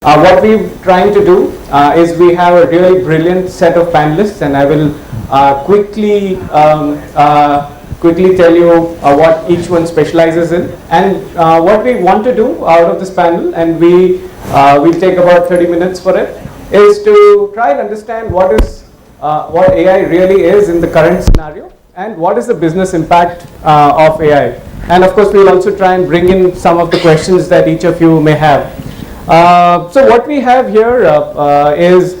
What we're trying to do is we have a really brilliant set of panelists, and I will quickly tell you what each one specializes in, and what we want to do out of this panel, and we'll take about 30 minutes for it, is to try and understand what AI really is in the current scenario, and what is the business impact of AI. And of course, we'll also try and bring in some of the questions that each of you may have. So what we have here is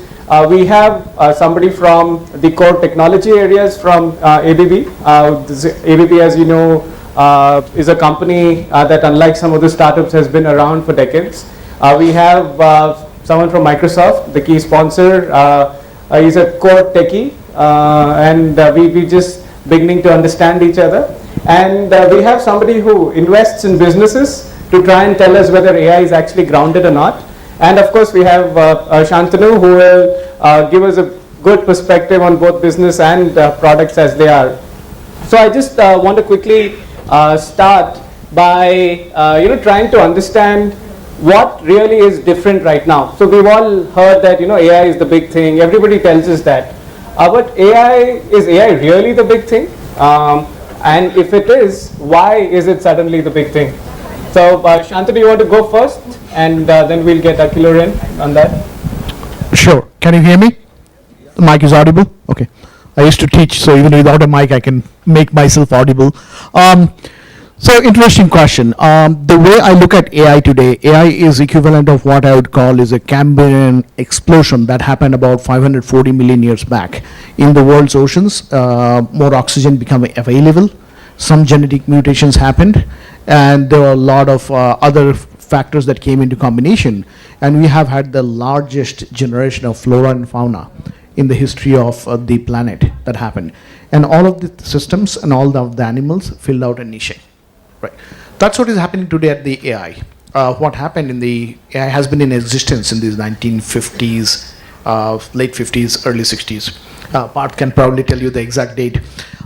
we have somebody from the core technology areas from ABB. ABB, as you know, is a company that, unlike some of the startups, has been around for decades. We have someone from Microsoft, the key sponsor. He's a core techie, and we just beginning to understand each other. And we have somebody who invests in businesses to try and tell us whether AI is actually grounded or not. And of course, we have Shantanu, who will give us a good perspective on both business and products as they are. So I just want to quickly start by trying to understand what really is different right now. So we've all heard that AI is the big thing. Everybody tells us that. But is AI really the big thing? And if it is, why is it suddenly the big thing? So Shantanu, you want to go first, and then we'll get Akhil in on that. Sure. Can you hear me? The mic is audible? Okay. I used to teach, so even without a mic, I can make myself audible. So interesting question. The way I look at AI today, AI is equivalent of what I would call is a Cambrian explosion that happened about 540 million years back. In the world's oceans, more oxygen became available. Some genetic mutations happened, and there were a lot of other factors that came into combination, and we have had the largest generation of flora and fauna in the history of the planet that happened. And all of the systems and all of the animals filled out a niche. Right. That's what is happening today at the AI. What happened in the AI has been in existence in these 1950s, late 50s, early 60s. Parth can probably tell you the exact date.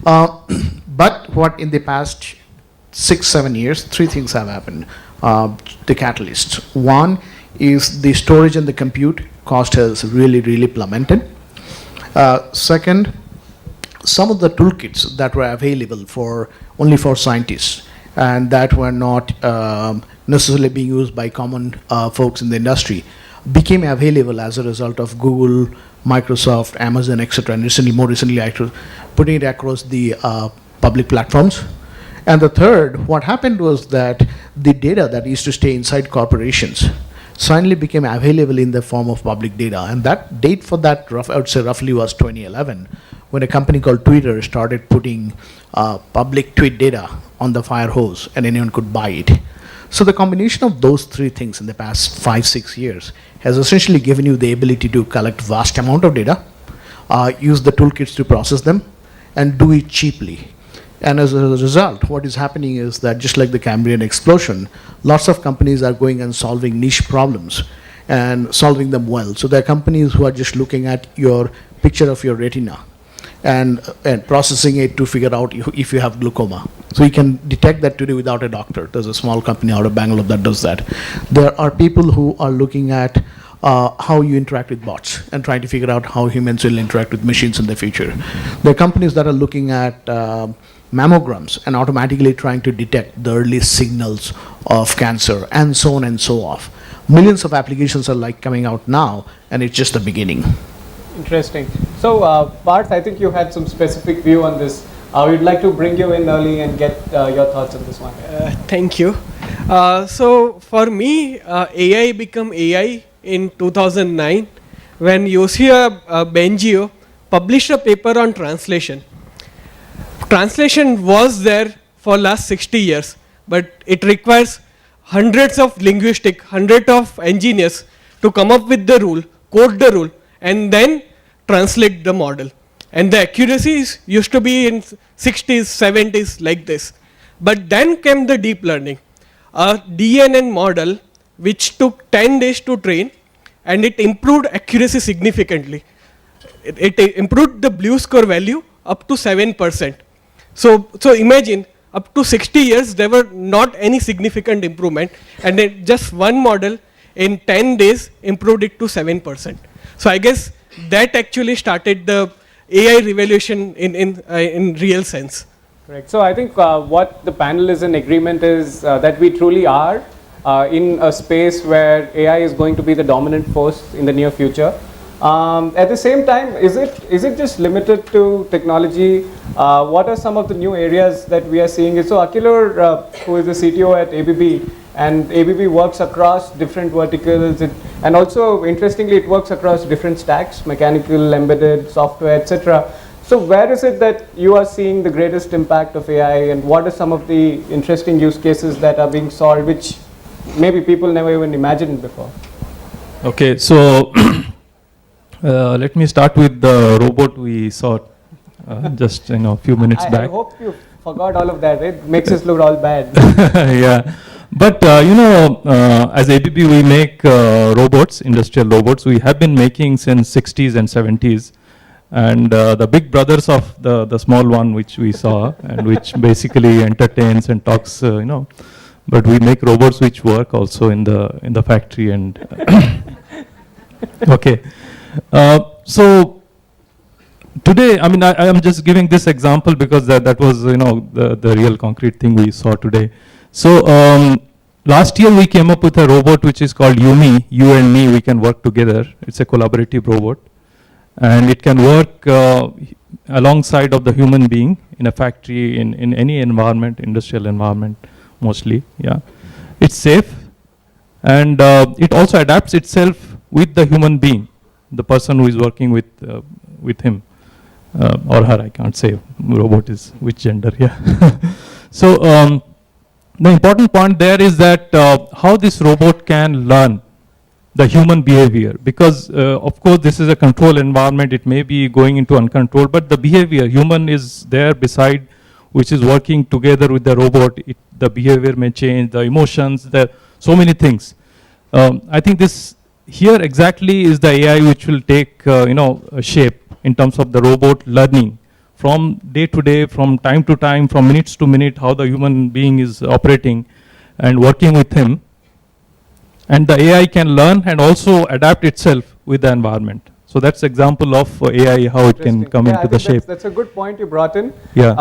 But what in the past 6-7 years, three things have happened. The catalysts. One is the storage and the compute cost has really plummeted. Second, some of the toolkits that were available only for scientists and that were not necessarily being used by common folks in the industry became available as a result of Google, Microsoft, Amazon, etc. And more recently, putting it across the public platforms. And the third, what happened was that the data that used to stay inside corporations suddenly became available in the form of public data. And that date for that, I would say roughly was 2011, when a company called Twitter started putting public tweet data on the fire hose and anyone could buy it. So the combination of those three things in the past 5-6 years has essentially given you the ability to collect vast amount of data, use the toolkits to process them, and do it cheaply. And as a result, what is happening is that just like the Cambrian explosion, lots of companies are going and solving niche problems and solving them well. So there are companies who are just looking at your picture of your retina and processing it to figure out if you have glaucoma. So you can detect that today without a doctor. There's a small company out of Bangalore that does that. There are people who are looking at how you interact with bots and trying to figure out how humans will interact with machines in the future. There are companies that are looking at mammograms and automatically trying to detect the early signals of cancer and so on and so off. Millions of applications are coming out now, and it's just the beginning. Interesting. So Parth, I think you had some specific view on this. We'd like to bring you in early and get your thoughts on this one. Thank you. So for me, AI became AI in 2009 when Yoshia Bengio published a paper on translation. Translation was there for last 60 years, but it requires hundreds of engineers to come up with the rule, code the rule, and then translate the model. And the accuracies used to be in 60s, 70s like this. But then came the deep learning, a DNN model which took 10 days to train, and it improved accuracy significantly. It improved the BLEU score value up to 7%. So imagine up to 60 years there were not any significant improvement, and then just one model in 10 days improved it to 7%. So I guess that actually started the AI revolution in real sense. Correct. So I think what the panel is in agreement is that we truly are in a space where AI is going to be the dominant force in the near future. At the same time, is it just limited to technology? What are some of the new areas that we are seeing? So Akilur, who is the CTO at ABB, and ABB works across different verticals, and also interestingly, it works across different stacks: mechanical, embedded, software, etc. So where is it that you are seeing the greatest impact of AI, and what are some of the interesting use cases that are being solved, which maybe people never even imagined before? Okay, so let me start with the robot we saw just a few minutes I back. hope you forgot all of that. It makes us look all bad. Yeah, but as ABB we make robots, industrial robots. We have been making since 60s and 70s, and the big brothers of the small one which we saw and which basically entertains and talks, but we make robots which work also in the factory and okay. So today, I mean, I am just giving this example because that was, the real concrete thing we saw today. So last year we came up with a robot which is called Yumi. You and me, we can work together. It's a collaborative robot, and it can work alongside of the human being in a factory, in any environment, industrial environment, mostly. Yeah, it's safe, and it also adapts itself with the human being, the person who is working with him or her. I can't say robot is which gender. Yeah. So the important point there is that how this robot can learn the human behavior, because of course this is a controlled environment. It may be going into uncontrolled, but the behavior, human is there beside, which is working together with the robot. The behavior may change, the emotions, there so many things. I think this here exactly is the AI which will take a shape in terms of the robot learning from day to day, from time to time, from minutes to minute, how the human being is operating and working with him. And the AI can learn and also adapt itself with the environment. So that's example of AI, how it can come into the shape. That's a good point you brought in. Yeah.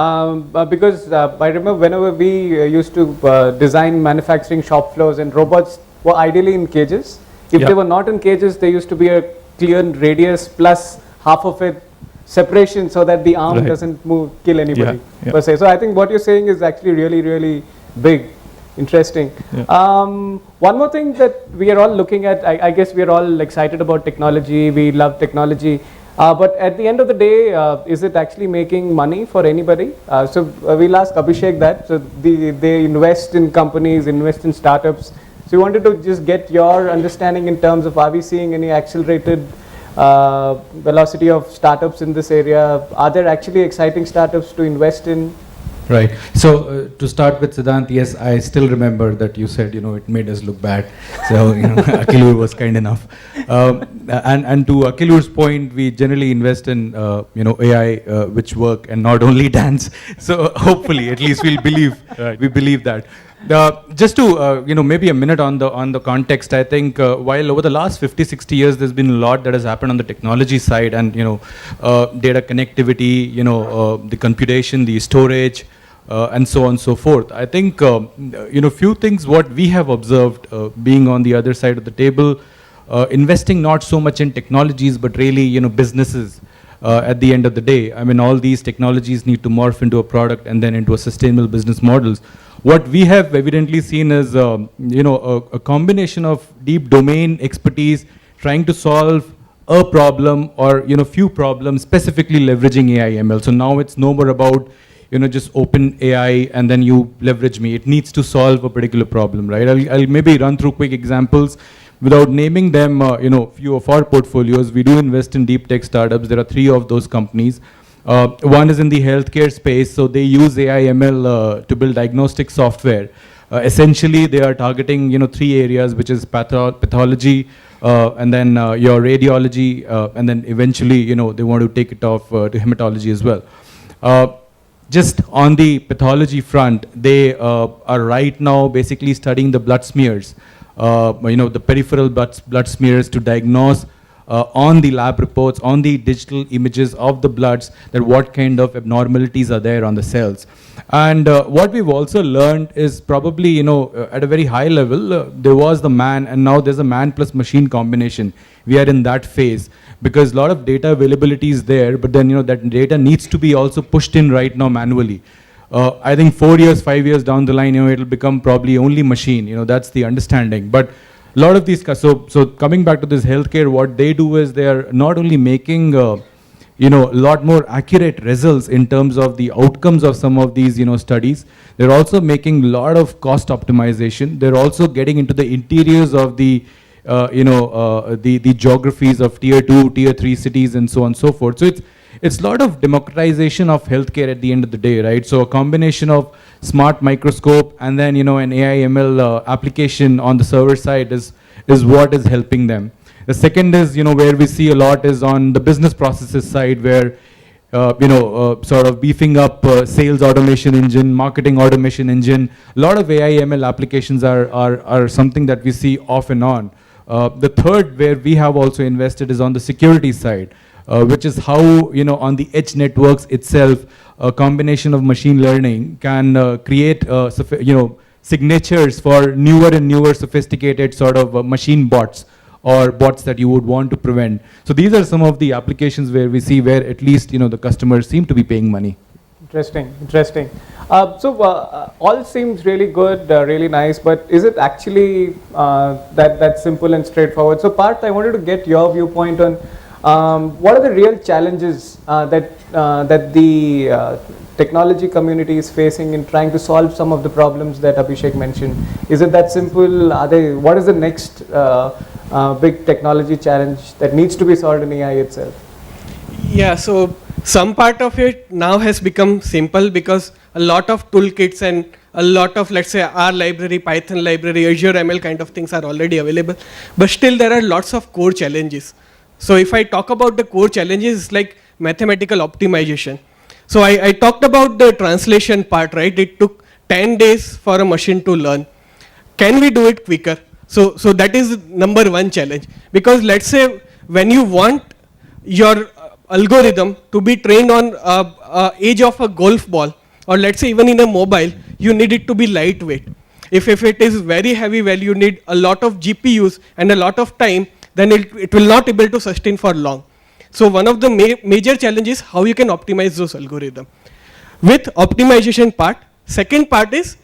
Because I remember whenever we used to design manufacturing shop floors, and robots were ideally in cages. If they were not in cages, there used to be a clear radius plus half of it separation so that the arm doesn't move, kill anybody per se. So I think what you're saying is actually really, really big, interesting. Yeah. One more thing that we are all looking at, I guess we are all excited about technology, we love technology, but at the end of the day, is it actually making money for anybody? So we'll ask Abhishek that. So they invest in companies, invest in startups. So we wanted to just get your understanding in terms of, are we seeing any accelerated velocity of startups in this area? Are there actually exciting startups to invest in? Right. So to start with, Siddhant, yes, I still remember that you said, it made us look bad. So, Akilur was kind enough. And to Akilur's point, we generally invest in, AI which work and not only dance. So hopefully, at least we believe that. Just to, maybe a minute on the context, I think while over the last 50, 60 years, there's been a lot that has happened on the technology side and, data connectivity, the computation, the storage, and so on and so forth. I think, few things what we have observed being on the other side of the table, investing not so much in technologies, but really, businesses. At the end of the day, I mean, all these technologies need to morph into a product and then into a sustainable business models. What we have evidently seen is, a combination of deep domain expertise, trying to solve a problem or, few problems, specifically leveraging AI ML. So now it's no more about, just open AI and then you leverage me. It needs to solve a particular problem, right? I'll maybe run through quick examples. Without naming them, few of our portfolios, we do invest in deep tech startups. There are 3 of those companies. One is in the healthcare space, so they use AI ML to build diagnostic software. Essentially, they are targeting 3 areas, which is pathology, and then your radiology, and then eventually they want to take it off to hematology as well. just on the pathology front, they are right now basically studying the blood smears, the peripheral blood smears to diagnose on the lab reports, on the digital images of the bloods, that what kind of abnormalities are there on the cells. And what we've also learned is probably, at a very high level, there was the man, and now there's a man plus machine combination. We are in that phase because a lot of data availability is there, but then, that data needs to be also pushed in right now manually. I think 4 years, 5 years down the line, it'll become probably only machine, that's the understanding. But a lot of these, so coming back to this healthcare, what they do is they are not only making, a lot more accurate results in terms of the outcomes of some of these, studies. They're also making a lot of cost optimization. They're also getting into the interiors of the, the geographies of tier 2, tier 3 cities and so on and so forth. So it's a lot of democratization of healthcare at the end of the day, right? So a combination of smart microscope and then, an AI ML application on the server side is what is helping them. The second is, where we see a lot is on the business processes side, where, sort of beefing up sales automation engine, marketing automation engine. A lot of AI ML applications are something that we see off and on. The third, where we have also invested, is on the security side. Which is how, on the edge networks itself, a combination of machine learning can create, signatures for newer and newer sophisticated sort of machine bots or bots that you would want to prevent. So these are some of the applications where we see where at least, the customers seem to be paying money. Interesting. All seems really good, really nice, but is it actually that simple and straightforward? So Parth, I wanted to get your viewpoint on what are the real challenges that the technology community is facing in trying to solve some of the problems that Abhishek mentioned? Is it that simple? What is the next big technology challenge that needs to be solved in AI itself? Yeah, so some part of it now has become simple because a lot of toolkits and a lot of, let's say, R library, Python library, Azure ML kind of things are already available. But still there are lots of core challenges. So if I talk about the core challenges, it's like mathematical optimization. So I talked about the translation part, right? It took 10 days for a machine to learn. Can we do it quicker? So that is number one challenge. Because let's say when you want your algorithm to be trained on edge of a golf ball, or let's say even in a mobile, you need it to be lightweight. If it is very heavy, well, you need a lot of GPUs and a lot of time, then it will not be able to sustain for long. So one of the major challenges is how you can optimize those algorithms. With optimization part, second part is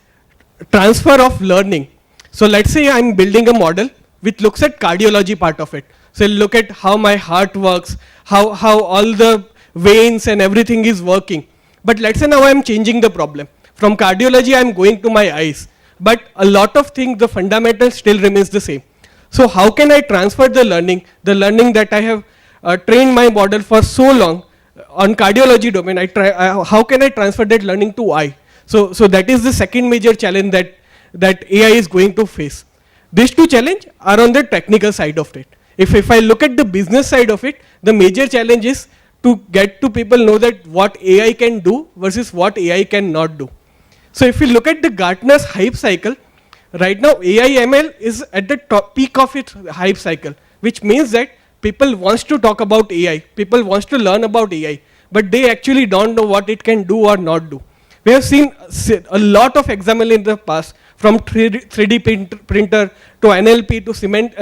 transfer of learning. So let's say I'm building a model which looks at cardiology part of it. So look at how my heart works, how all the veins and everything is working. But let's say now I'm changing the problem. From cardiology I'm going to my eyes. But a lot of things, the fundamental still remains the same. So how can I transfer the learning that I have trained my model for so long on cardiology domain, how can I transfer that learning to eye? So that is the second major challenge that AI is going to face. These two challenges are on the technical side of it. If I look at the business side of it, the major challenge is to get to people know that what AI can do versus what AI cannot do. So if you look at the Gartner's hype cycle, right now AI ML is at the top peak of its hype cycle, which means that people wants to talk about AI, people wants to learn about AI, but they actually don't know what it can do or not do. We have seen a lot of examples in the past, from 3D printer to NLP to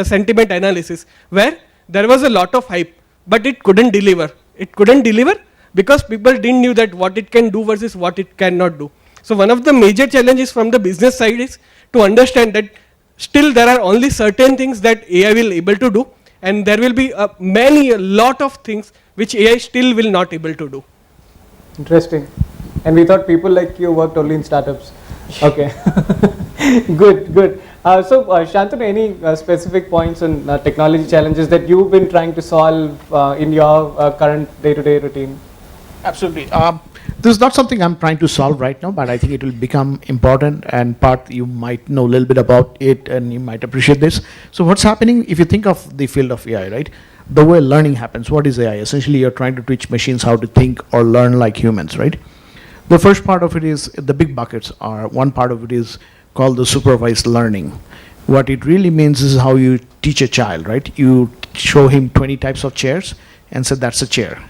sentiment analysis, where there was a lot of hype, but it couldn't deliver. It couldn't deliver because people didn't know that what it can do versus what it cannot do. So one of the major challenges from the business side is to understand that still there are only certain things that AI will able to do, and there will be a lot of things which AI still will not able to do. Interesting. And we thought people like you worked only in startups. Okay. Good. So Shantanu, any specific points on technology challenges that you've been trying to solve in your current day-to-day routine? Absolutely. This is not something I'm trying to solve right now, but I think it will become important, and Parth, you might know a little bit about it and you might appreciate this. So what's happening, if you think of the field of AI, right? The way learning happens, what is AI? Essentially, you're trying to teach machines how to think or learn like humans, right? The first part of it is the big buckets are, one part of it is called the supervised learning. What it really means is how you teach a child, right? You show him 20 types of chairs and say that's a chair.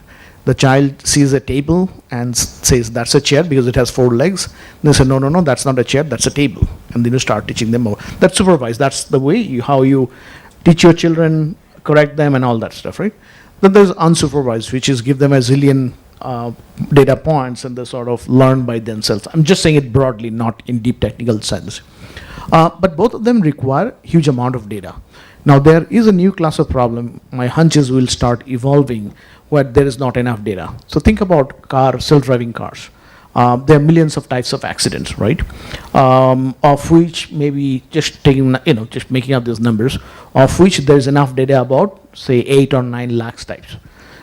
The child sees a table and says that's a chair because it has 4 legs. They say no, that's not a chair, that's a table. And then you start teaching them more. That's supervised. That's the way how you teach your children, correct them and all that stuff, right? Then there's unsupervised, which is give them a zillion data points and they sort of learn by themselves. I'm just saying it broadly, not in deep technical sense. But both of them require huge amount of data. Now there is a new class of problem. My hunch is will start evolving where there is not enough data. So think about self-driving cars. There are millions of types of accidents, right? Of which maybe just taking, just making up these numbers, of which there is enough data about say 8 or 9 lakhs types.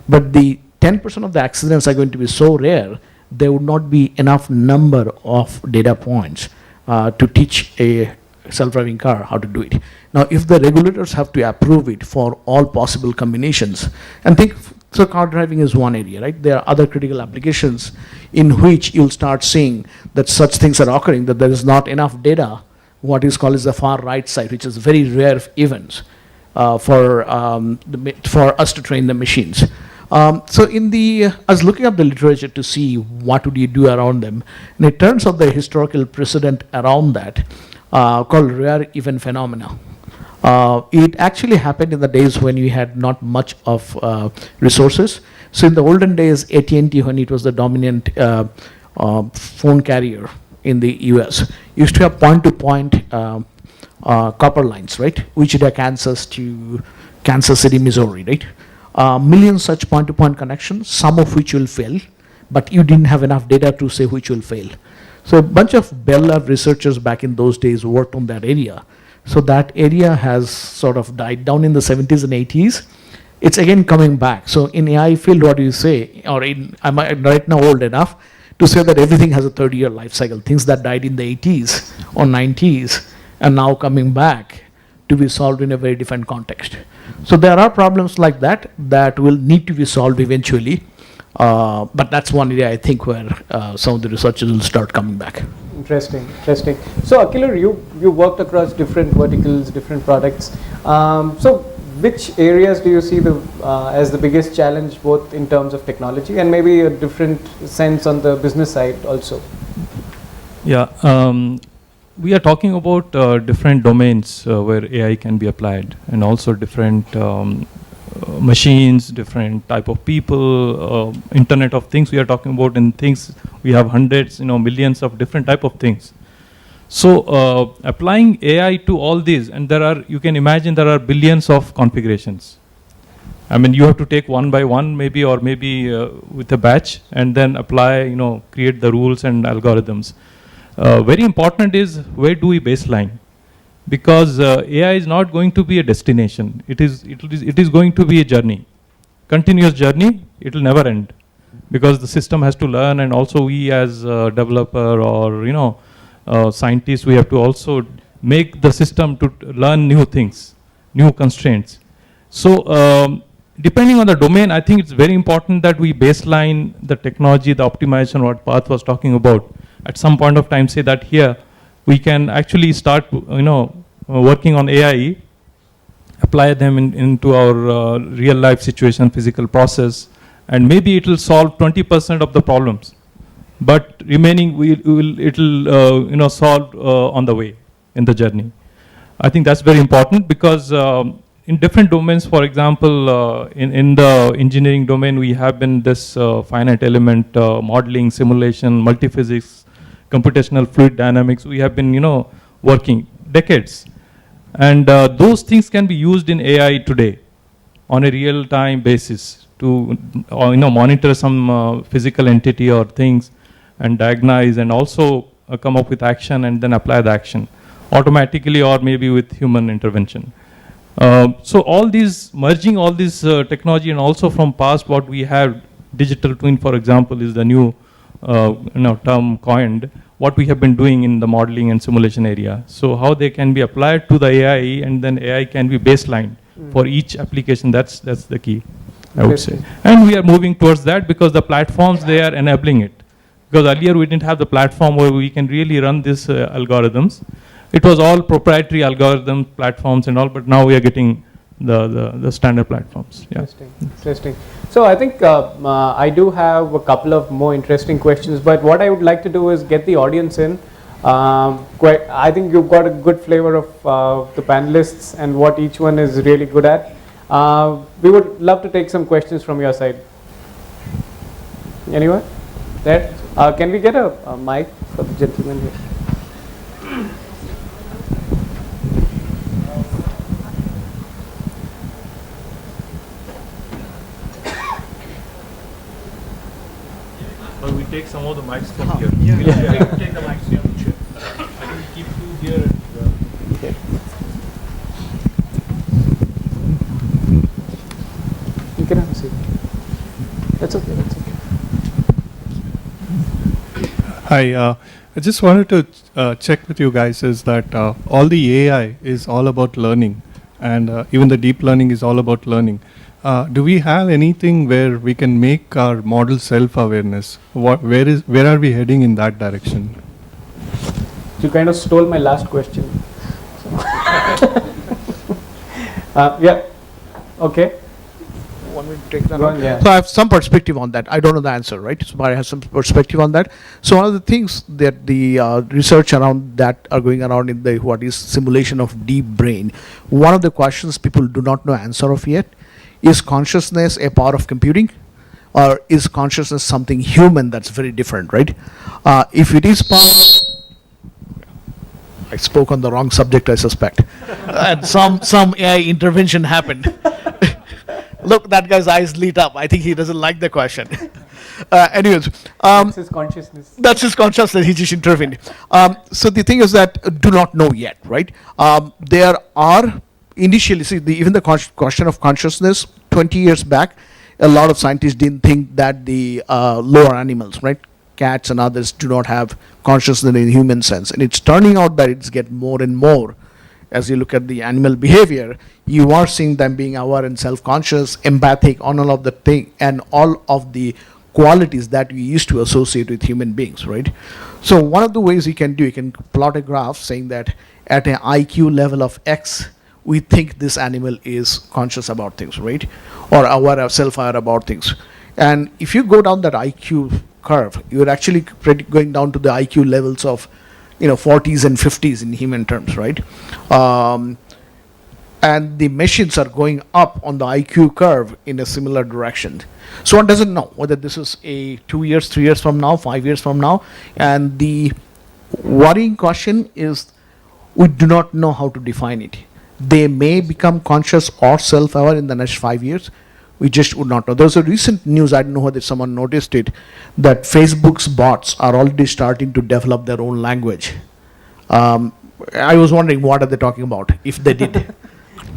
But the 10% of the accidents are going to be so rare, there would not be enough number of data points to teach a self-driving car how to do it. Now, if the regulators have to approve it for all possible combinations, and think, so car driving is one area, right? There are other critical applications in which you'll start seeing that such things are occurring, that there is not enough data, what is called as the far right side, which is very rare events for us to train the machines. So I was looking up the literature to see what would you do around them, and it turns out the historical precedent around that called rare event phenomena. It actually happened in the days when we had not much of resources. So in the olden days, AT&T, when it was the dominant phone carrier in the US, used to have point-to-point copper lines, right? Wichita, Kansas to Kansas City, Missouri, right? Millions such point-to-point connections, some of which will fail, but you didn't have enough data to say which will fail. So a bunch of Bell Lab researchers back in those days worked on that area. So that area has sort of died down in the 70s and 80s. It's again coming back. So in AI field, what do you say? Or I'm right now old enough to say that everything has a 30-year life cycle. Things that died in the 80s or 90s are now coming back to be solved in a very different context. So there are problems like that that will need to be solved eventually. But that's one area I think where some of the researchers will start coming back. Interesting. So Akilur, you worked across different verticals, different products. So which areas do you see as the biggest challenge, both in terms of technology and maybe a different sense on the business side also? Yeah, we are talking about different domains where AI can be applied, and also different machines, different type of people, Internet of Things we are talking about, and things we have hundreds, millions of different type of things. So applying AI to all these, and you can imagine there are billions of configurations. I mean, you have to take one by one maybe, or maybe with a batch, and then apply, create the rules and algorithms. Very important is, where do we baseline? Because AI is not going to be a destination. It is going to be a journey, continuous journey. It will never end, because the system has to learn, and also we as a developer or scientists, we have to also make the system to learn new things, new constraints. So depending on the domain, I think it's very important that we baseline the technology, the optimization, what Parth was talking about. At some point of time, say that here we can actually start, working on AI, apply them into our real life situation, physical process, and maybe it will solve 20% of the problems, but remaining it will solve on the way in the journey. I think that's very important, because in different domains, for example, in the engineering domain, we have been this finite element modeling, simulation, multiphysics, computational fluid dynamics. We have been working decades, and those things can be used in AI today on a real-time basis to monitor some physical entity or things, and diagnose, and also come up with action, and then apply the action automatically or maybe with human intervention. So all these, merging all this technology, and also from past what we have, digital twin, for example, is the new term coined, what we have been doing in the modeling and simulation area. So how they can be applied to the AI, and then AI can be baseline for each application. That's the key, I would say. And we are moving towards that, because the platforms, they are enabling it. Because earlier we didn't have the platform where we can really run these algorithms. It was all proprietary algorithm platforms and all, but now we are getting the standard platforms. Yeah. Interesting. So I think I do have a couple of more interesting questions, but what I would like to do is get the audience in. I think you've got a good flavor of the panelists and what each one is really good at. We would love to take some questions from your side. Anyone? There? Can we get a mic for the gentleman here? But we take some of the mics from here. Yeah. Take the mics here. I can keep two here. Okay. You can have a seat. That's okay. That's okay. Hi, I just wanted to check with you guys is that all the AI is all about learning, and even the deep learning is all about learning. Do we have anything where we can make our model self-awareness? Where are we heading in that direction? You kind of stole my last question. Yeah. Okay. Want me to take that Go on? on, yeah. So I have some perspective on that. I don't know the answer, right? So I have some perspective on that. So one of the things that the research around that are going around in the what is simulation of deep brain. One of the questions people do not know answer of yet is consciousness a part of computing, or is consciousness something human that's very different, right? If it is part, I spoke on the wrong subject, I suspect, and some AI intervention happened. Look, that guy's eyes lit up. I think he doesn't like the question. Anyways, That's his consciousness. that's his consciousness. He just intervened. So the thing is that do not know yet, right? There are initially, see, even the question of consciousness 20 years back, a lot of scientists didn't think that the lower animals, right, cats and others, do not have consciousness in human sense, and it's turning out that it's get more and more. As you look at the animal behavior, you are seeing them being aware and self-conscious, empathic, on all of the thing and all of the qualities that we used to associate with human beings, right? So one of the ways you can do, you can plot a graph saying that at an IQ level of X, we think this animal is conscious about things, right? Or aware, self-aware about things. And if you go down that IQ curve, you're actually going down to the IQ levels of 40s and 50s in human terms, right? And the machines are going up on the IQ curve in a similar direction. So one doesn't know whether this is a 2 years, 3 years from now, 5 years from now. And the worrying question is we do not know how to define it. They may become conscious or self-aware in the next 5 years. We just would not know. There's a recent news, I don't know whether someone noticed it, that Facebook's bots are already starting to develop their own language. I was wondering, what are they talking about, if they did?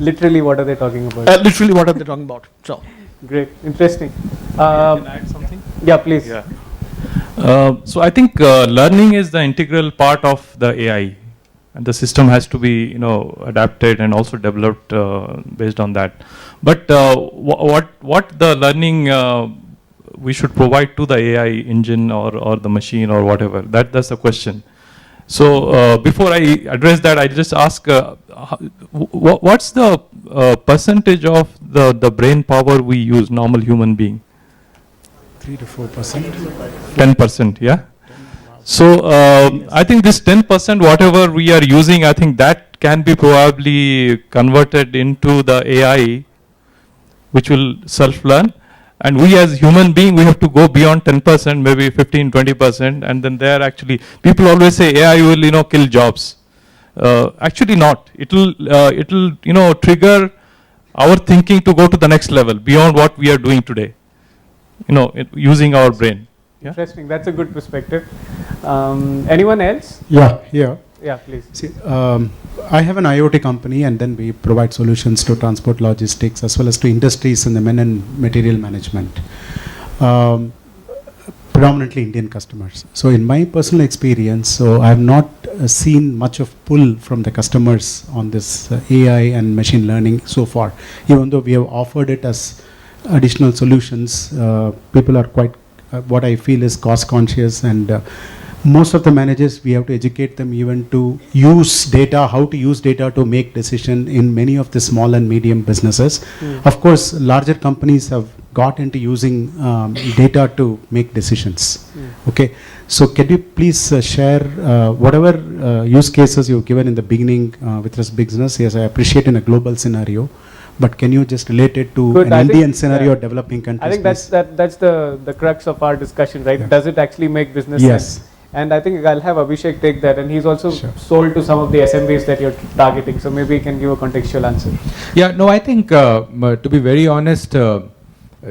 Literally, what are they talking about? Literally, what are they talking about? So, Great, interesting. Can I add something? Yeah, please. Yeah. So I think learning is the integral part of the AI, and the system has to be adapted and also developed based on that. But what the learning we should provide to the AI engine or the machine or whatever, that's the question. So before I address that, I just ask, what's the percentage of the brain power we use, normal human being? 3 to 4%. 10%, yeah? So I think this 10%, whatever we are using, I think that can be probably converted into the AI, which will self-learn. And we as human being, we have to go beyond 10%, maybe 15, 20%. And then there actually, people always say AI will, kill jobs. Actually not. It'll trigger our thinking to go to the next level, beyond what we are doing today, using our brain. Yeah? Interesting. That's a good perspective. Anyone else? Yeah, yeah. Yeah, please. See, I have an IoT company, and then we provide solutions to transport logistics as well as to industries in the men and material management. Predominantly Indian customers. So in my personal experience, so I have not seen much of pull from the customers on this AI and machine learning so far. Even though we have offered it as additional solutions, people are quite what I feel is cost conscious, and most of the managers, we have to educate them even to use data, how to use data to make decision in many of the small and medium businesses. Of course, larger companies have got into using data to make decisions. Okay, so can you please share whatever use cases you've given in the beginning with this business? Yes, I appreciate in a global scenario, but can you just relate it to Good, an I think, Indian scenario, yeah. developing countries? I think please? that's the crux of our discussion, right? Yeah. Does it actually make business Yes. sense? And I think I'll have Abhishek take that, and he's also Sure. sold to some of the SMBs that you're targeting, so maybe he can give a contextual answer. Yeah, no, I think to be very honest,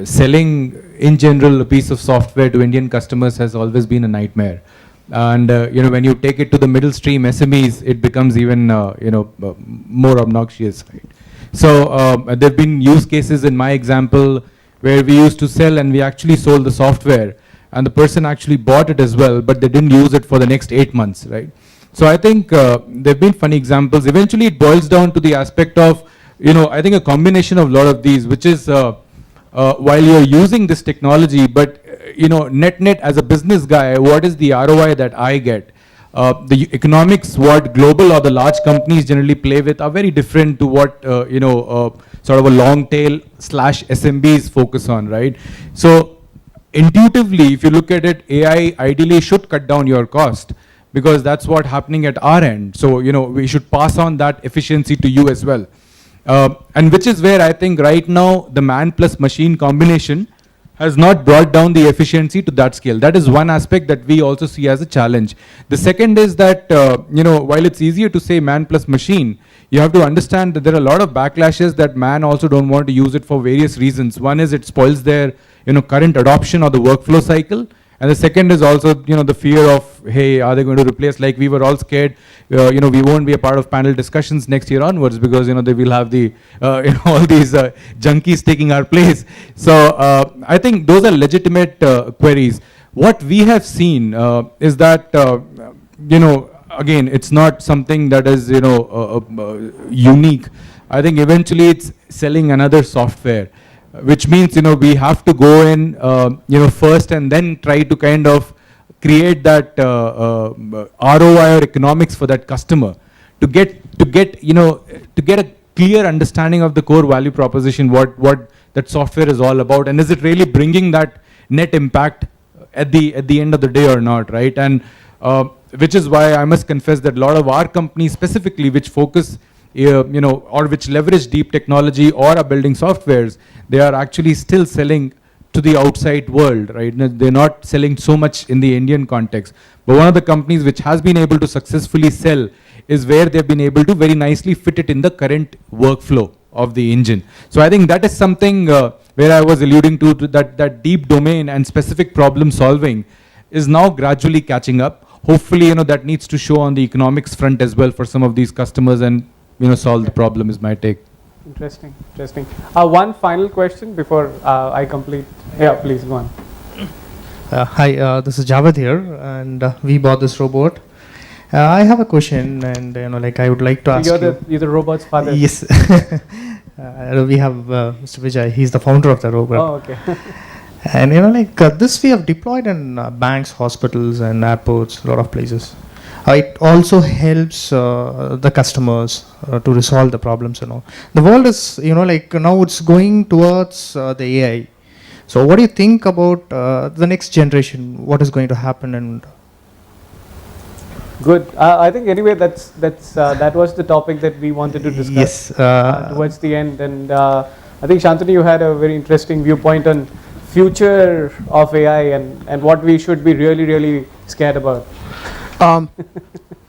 selling in general a piece of software to Indian customers has always been a nightmare. And when you take it to the middle stream SMEs, it becomes even more obnoxious. Right? So there have been use cases in my example where we used to sell and we actually sold the software, and the person actually bought it as well, but they didn't use it for the next 8 months, right? So I think there have been funny examples. Eventually, it boils down to the aspect of, I think a combination of a lot of these, which is while you're using this technology, but net as a business guy, what is the ROI that I get? The economics what global or the large companies generally play with are very different to what sort of a long tail / SMBs focus on, right? So intuitively, if you look at it, AI ideally should cut down your cost, because that's what's happening at our end. So we should pass on that efficiency to you as well. And which is where I think right now the man plus machine combination has not brought down the efficiency to that scale. That is one aspect that we also see as a challenge. The second is that, while it's easier to say man plus machine, you have to understand that there are a lot of backlashes that man also don't want to use it for various reasons. One is it spoils their current adoption or the workflow cycle. And the second is also, the fear of, hey, are they going to replace, like we were all scared, we won't be a part of panel discussions next year onwards because, they will have the, all these junkies taking our place. So I think those are legitimate queries. What we have seen is that, again, it's not something that is, unique. I think eventually it's selling another software, which means we have to go in first and then try to kind of create that ROI or economics for that customer to get a clear understanding of the core value proposition, what that software is all about, and is it really bringing that net impact at the end of the day or not, right? And which is why I must confess that a lot of our companies specifically, which focus or which leverage deep technology or are building softwares, they are actually still selling to the outside world, right? They're not selling so much in the Indian context. But one of the companies which has been able to successfully sell is where they've been able to very nicely fit it in the current workflow of the engine. So I think that is something where I was alluding to that deep domain and specific problem solving is now gradually catching up. Hopefully, that needs to show on the economics front as well for some of these customers and solve the problem is my take. Interesting. One final question before I complete. Yeah, please go on. Hi, this is Javed here, and we bought this robot. I have a question, and I would like to ask You're the robot's father. Yes. We have Mr. Vijay. He's the founder of the robot. Oh, okay. And this we have deployed in banks, hospitals, and airports, a lot of places. It also helps the customers to resolve the problems. The world is now it's going towards the AI. So what do you think about the next generation? What is going to happen? And Good. I think anyway that was the topic that we wanted to discuss. Yes. Towards the end, and I think Shantanu, you had a very interesting viewpoint on future of AI and what we should be really scared about.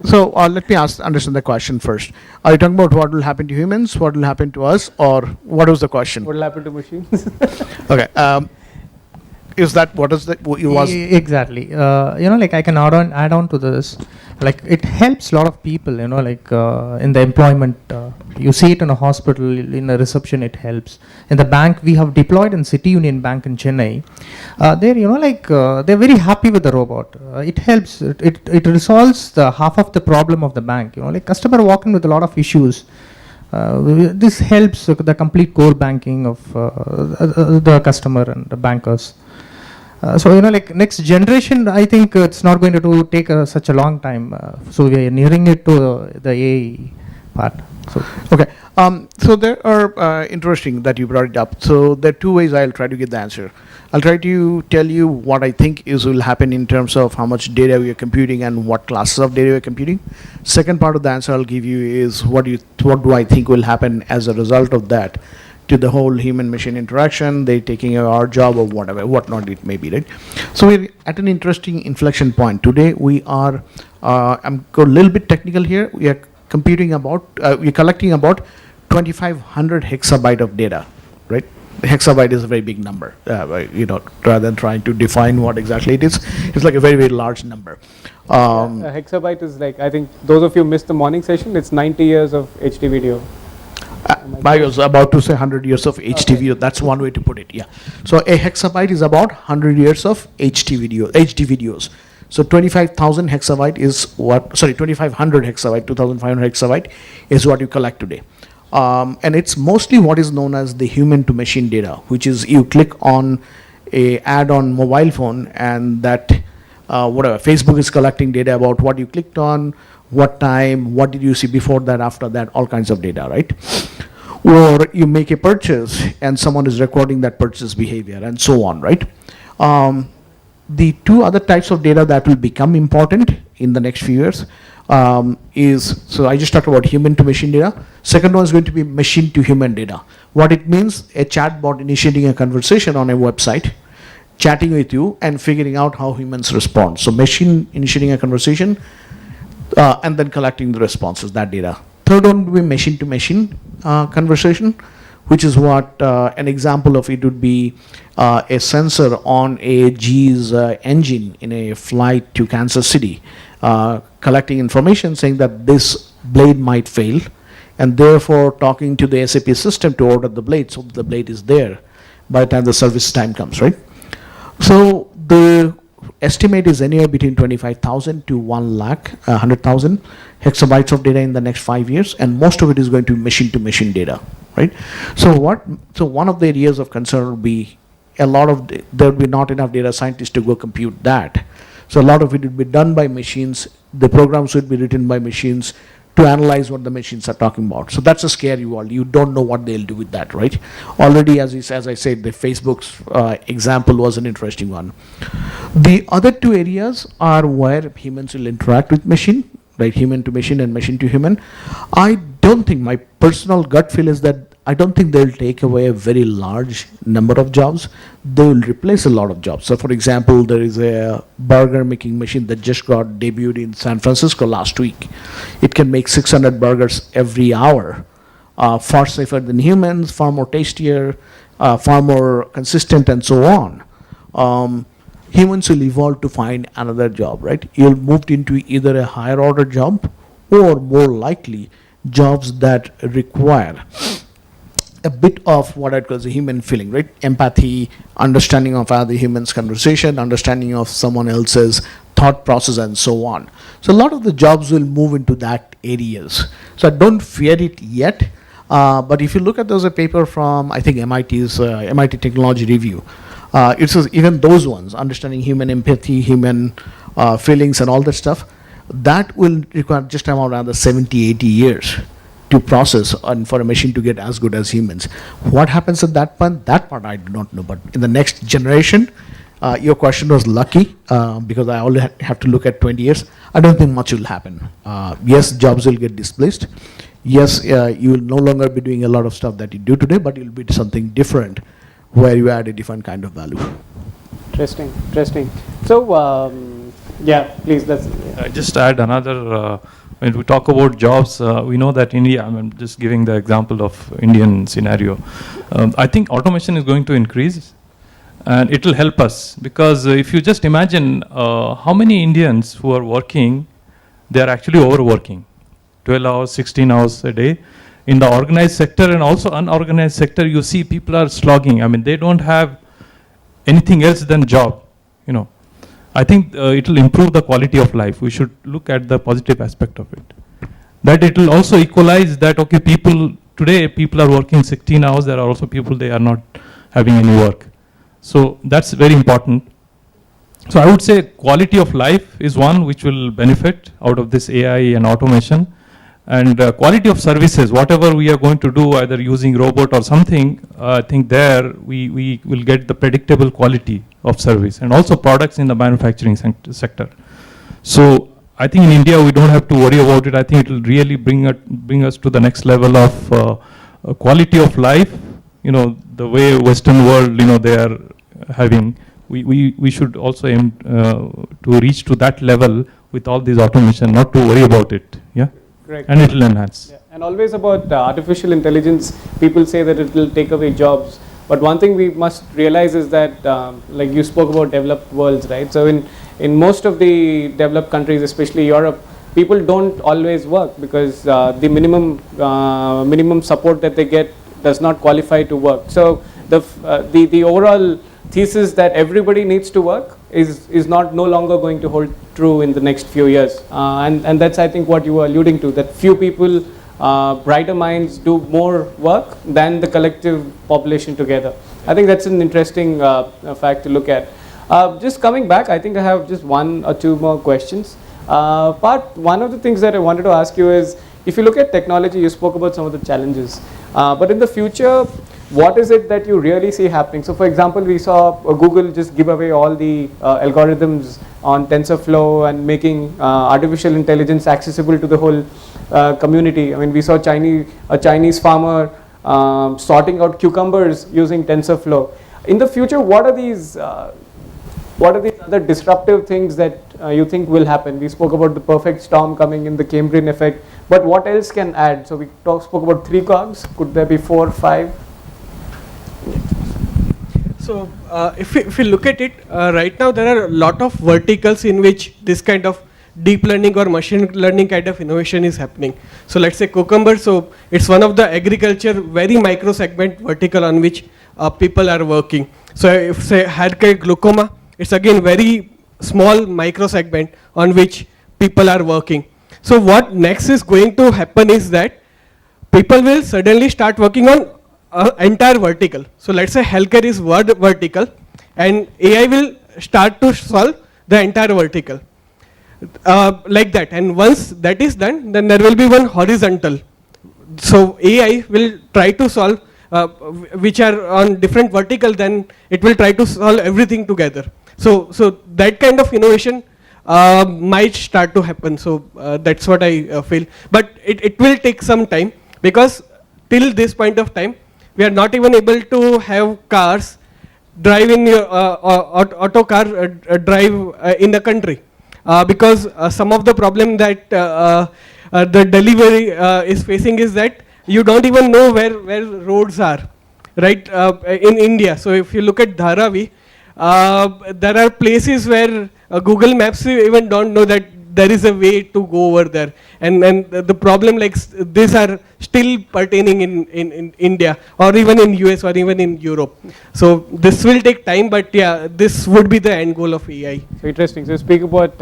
So let me understand the question first. Are you talking about what will happen to humans, what will happen to us, or what was the question? What will happen to machines? Okay. Is that what is the it was? Exactly. I can add on to this. It helps a lot of people. In the employment, you see it in a hospital, in a reception, it helps. In the bank, we have deployed in City Union Bank in Chennai. They're very happy with the robot. It helps. It resolves the half of the problem of the bank. Customer walk in with a lot of issues. This helps the complete core banking of the customer and the bankers. So like next generation, I think it's not going to take such a long time. So we are nearing it to the AI part. So Okay. So there are interesting that you brought it up. So there are two ways I'll try to get the answer. I'll try to tell you what I think is will happen in terms of how much data we are computing and what classes of data we are computing. Second part of the answer I'll give you is what do I think will happen as a result of that to the whole human-machine interaction, they taking our job or whatever, whatnot it may be, right? So we're at an interesting inflection point. Today we are, I'm go a little bit technical here. We are computing about, we're collecting about 2,500 hexabyte of data, right? Hexabyte is a very big number, rather than trying to define what exactly it is. It's like a very, very large number. A hexabyte is like, I think those of you missed the morning session, it's 90 years of HD video. I was about to say 100 years of HD video. That's one way to put it. Yeah. So a hexabyte is about 100 years of HD videos. So 25,000 hexabyte is what? Sorry, 2,500 hexabyte, 2,500 hexabyte is what you collect today. And it's mostly what is known as the human-to-machine data, which is you click on a ad on mobile phone, and that whatever Facebook is collecting data about what you clicked on, what time, what did you see before that, after that, all kinds of data, right? Or you make a purchase and someone is recording that purchase behavior and so on, right? The two other types of data that will become important in the next few years so I just talked about human to machine data. Second one is going to be machine to human data. What it means, a chatbot initiating a conversation on a website, chatting with you and figuring out how humans respond. So machine initiating a conversation and then collecting the responses, that data. Third one would be machine to machine conversation, which is what an example of it would be a sensor on a GE's engine in a flight to Kansas City, collecting information saying that this blade might fail, and therefore talking to the SAP system to order the blade, so the blade is there by the time the service time comes, right? So the estimate is anywhere between 25,000 to 100,000 hexabytes of data in the next 5 years, and most of it is going to be machine-to-machine data, right? So one of the areas of concern will be there will be not enough data scientists to go compute that. So a lot of it will be done by machines. The programs will be written by machines to analyze what the machines are talking about. So that's a scary world. You don't know what they'll do with that, right? Already, as I said, the Facebook's example was an interesting one. The other two areas are where humans will interact with machine, right? Human to machine and machine to human. I don't think, my personal gut feel is that I don't think they'll take away a very large number of jobs. They will replace a lot of jobs. So for example, there is a burger making machine that just got debuted in San Francisco last week. It can make 600 burgers every hour, far safer than humans, far more tastier, far more consistent, and so on. Humans will evolve to find another job, right? You'll move into either a higher order job or more likely jobs that require a bit of what I'd call the human feeling, right? Empathy, understanding of other humans' conversation, understanding of someone else's thought process, and so on. So a lot of the jobs will move into that areas. So I don't fear it yet, but if you look at there's a paper from, I think MIT's MIT Technology Review, it says even those ones, understanding human empathy, human feelings and all that stuff, that will require just around the 70, 80 years to process and for a machine to get as good as humans. What happens at that point? That part I do not know. But in the next generation, your question was lucky because I only have to look at 20 years. I don't think much will happen. Yes, jobs will get displaced. Yes, you will no longer be doing a lot of stuff that you do today, but it will be something different where you add a different kind of value. Interesting. So, yeah, please. Just add another. When we talk about jobs, we know that India. I'm just giving the example of Indian scenario. I think automation is going to increase, and it will help us because if you just imagine how many Indians who are working, they are actually overworking, 12 hours, 16 hours a day. In the organized sector and also unorganized sector, you see people are slogging. I mean, they don't have anything else than job, you know. I think it will improve the quality of life. We should look at the positive aspect of it. That it will also equalize that, okay, today people are working 16 hours. There are also people, they are not having any work. So that's very important. So I would say quality of life is one which will benefit out of this AI and automation. And quality of services, whatever we are going to do, either using robot or something, I think there we will get the predictable quality of service and also products in the manufacturing sector. So I think in India we don't have to worry about it. I think it will really bring us to the next level of quality of life. You know, the way Western world, you know, they are having. We should also aim to reach to that level with all this automation, not to worry about it. Yeah. Correct. And it will enhance. Yeah. And always about artificial intelligence, people say that it will take away jobs. But one thing we must realize is that, like you spoke about developed worlds, right? So in most of the developed countries, especially Europe, people don't always work because the minimum support that they get does not qualify to work. So the overall thesis that everybody needs to work is no longer going to hold true in the next few years, and that's I think what you were alluding to, that few people, brighter minds, do more work than the collective population together. I think that's an interesting fact to look at. Just coming back, I think I have just one or two more questions. One of the things that I wanted to ask you is, if you look at technology, you spoke about some of the challenges, but in the future, what is it that you really see happening? So for example, we saw Google just give away all the algorithms on TensorFlow and making artificial intelligence accessible to the whole community. I mean, we saw a Chinese farmer sorting out cucumbers using TensorFlow. In the future, what are these other disruptive things that you think will happen? We spoke about the perfect storm coming in, the Cambrian effect, but what else can add? So we spoke about 3 cogs. Could there be 4, 5? So if we look at it, right now there are a lot of verticals in which this kind of deep learning or machine learning kind of innovation is happening. So let's say cucumber, so it's one of the agriculture very micro segment vertical on which people are working. So if say healthcare glaucoma, it's again very small micro segment on which people are working. So what next is going to happen is that people will suddenly start working on entire vertical. So let's say healthcare is vertical and AI will start to solve the entire vertical like that. And once that is done, then there will be one horizontal. So AI will try to solve which are on different vertical, then it will try to solve everything together. So that kind of innovation might start to happen. So that's what I feel. But it will take some time, because till this point of time, we are not even able to have cars drive in your auto car drive in the country, because some of the problem that the delivery is facing is that you don't even know where roads are, right? In India, so if you look at Dharavi, there are places where Google Maps even don't know that there is a way to go over there, and the problem like these are still pertaining in India or even in US or even in Europe. So this will take time, but yeah, this would be the end goal of AI. So interesting. So speak about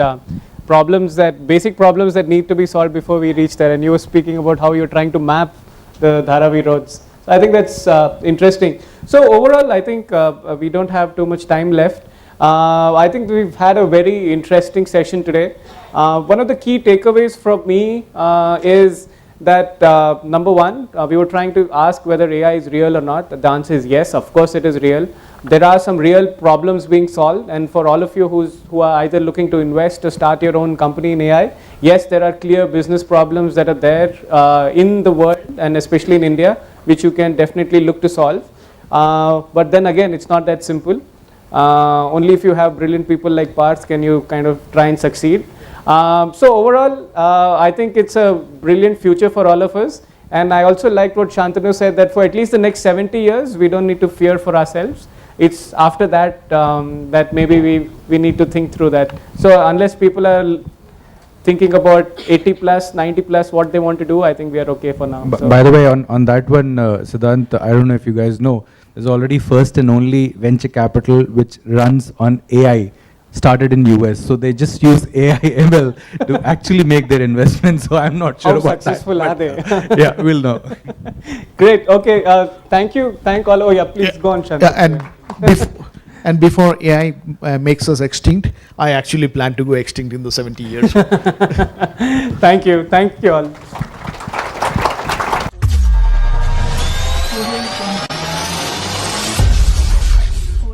basic problems that need to be solved before we reach there, and you were speaking about how you're trying to map the Dharavi roads. So I think that's interesting. So overall, I think we don't have too much time left. I think we've had a very interesting session today. One of the key takeaways from me is that number one, we were trying to ask whether AI is real or not. The answer is yes, of course it is real. There are some real problems being solved, and for all of you who are either looking to invest or start your own company in AI, yes, there are clear business problems that are there in the world, and especially in India, which you can definitely look to solve. But then again, it's not that simple. Only if you have brilliant people like Parth can you kind of try and succeed. So overall, I think it's a brilliant future for all of us. And I also liked what Shantanu said, that for at least the next 70 years, we don't need to fear for ourselves. It's after that that maybe we need to think through that. So unless people are thinking about 80 plus, 90 plus, what they want to do, I think we are okay for now. So By the way, on that one, Siddhant, I don't know if you guys know, there's already first and only venture capital which runs on AI, started in US. So they just use AI ML to actually make their investments. So I'm not sure how about successful that, are they? Yeah, we'll know. Great. Okay. Thank you. Thank all. Oh yeah, please go on, Shantanu. Yeah, and And before AI makes us extinct, I actually plan to go extinct in the 70 years. Thank you. Thank you all.